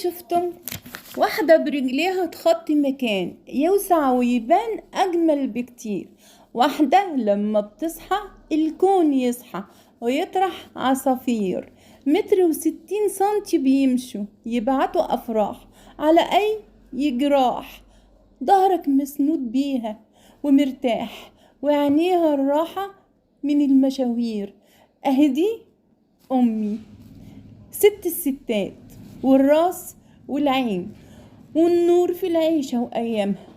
شفتم واحدة برجليها تخطي مكان يوسع ويبان أجمل بكتير. واحدة لما بتصحى الكون يصحى ويطرح عصافير 1.60 متر بيمشوا يبعتوا أفراح على أي جراح. ظهرك مسنود بيها ومرتاح وعينيها الراحة من المشاوير. أهدي أمي ست الستات والراس والعين والنور في العيشة وأيامها.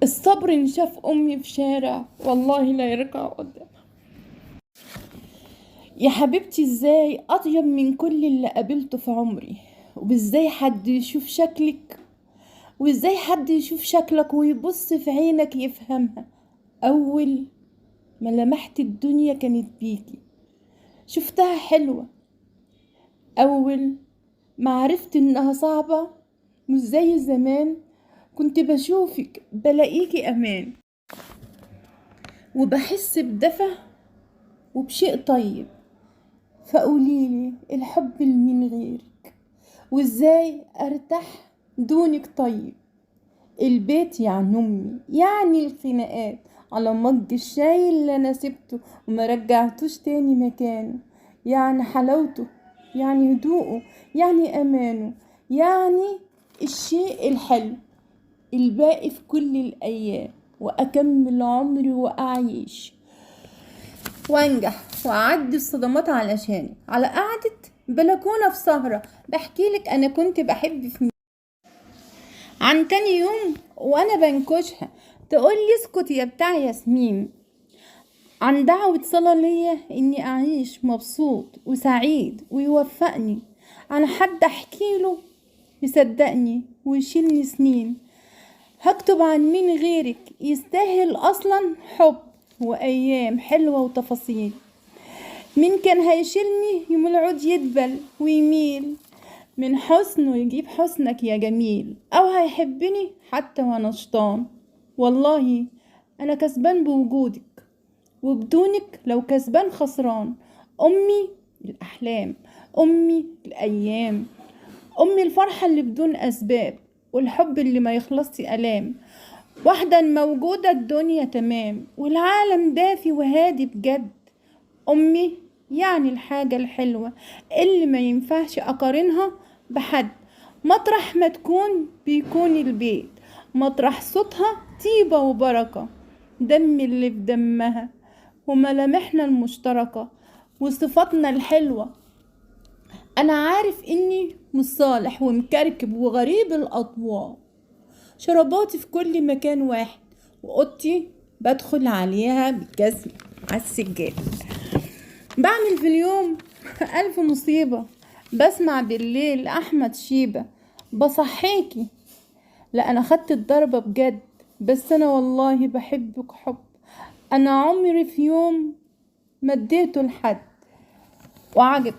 الصبر إن شاف أمي في شارع والله لا يرجع قدامها. يا حبيبتي ازاي أطيب من كل اللي قابلته في عمري، وازاي حد يشوف شكلك، وازاي حد يشوف شكلك ويبص في عينك يفهمها. أول ما لمحت الدنيا كانت بيكي، شفتها حلوة. أول ما عرفت إنها صعبة مش زي زمان، كنت بشوفك بلاقيكي أمان، وبحس بدفى وبشيء طيب. فقوليلي الحب من غيرك، وإزاي أرتاح دونك؟ طيب البيت يعني أمي، يعني الخناقات على مج الشاي اللي أنا سبته وما رجعتوش تاني مكانه، يعني حلاوته، يعني هدوءه، يعني أمانه، يعني الشيء الحلو الباقي في كل الأيام. وأكمل عمري وأعيش وأنجح وأعدي الصدمات علشان على قعدة بلكونة في سهرة بحكيلك أنا كنت بحب في عن تاني يوم وأنا بنكشها تقولي اسكت يا بتاع ياسمين، عن دعوة صلاة ليا إني أعيش مبسوط وسعيد ويوفقني، عن حد أحكيله يصدقني ويشيلني سنين. هكتب عن مين غيرك يستاهل أصلا حب وأيام حلوة وتفاصيل. مين كان هيشيلني يوم العود يدبل ويميل، من حسنه يجيب حسنك يا جميل، أو هيحبني حتى وانا شطان. والله أنا كسبان بوجودك، وبدونك لو كسبان خسران. أمي الأحلام، أمي الأيام، أمي الفرحة اللي بدون أسباب، والحب اللي ما يخلصش ألام. واحدة موجودة الدنيا تمام والعالم دافي وهادي بجد. أمي يعني الحاجة الحلوة اللي ما ينفعش أقارنها بحد. مطرح ما تكون بيكون البيت، مطرح صوتها طيبة وبركة، دم اللي في دمها وملامحنا المشتركة وصفاتنا الحلوة. أنا عارف إني مش صالح ومكركب وغريب الأضواء، شرباتي في كل مكان واحد، وأوضتي بدخل عليها بالجزم على السجاد. بعمل في اليوم 1000 مصيبة، بسمع بالليل أحمد شيبة بصحيكي. لا أنا خدت الضربة بجد، بس أنا والله بحبك حب أنا عمري في يوم مديته لحد. وعجب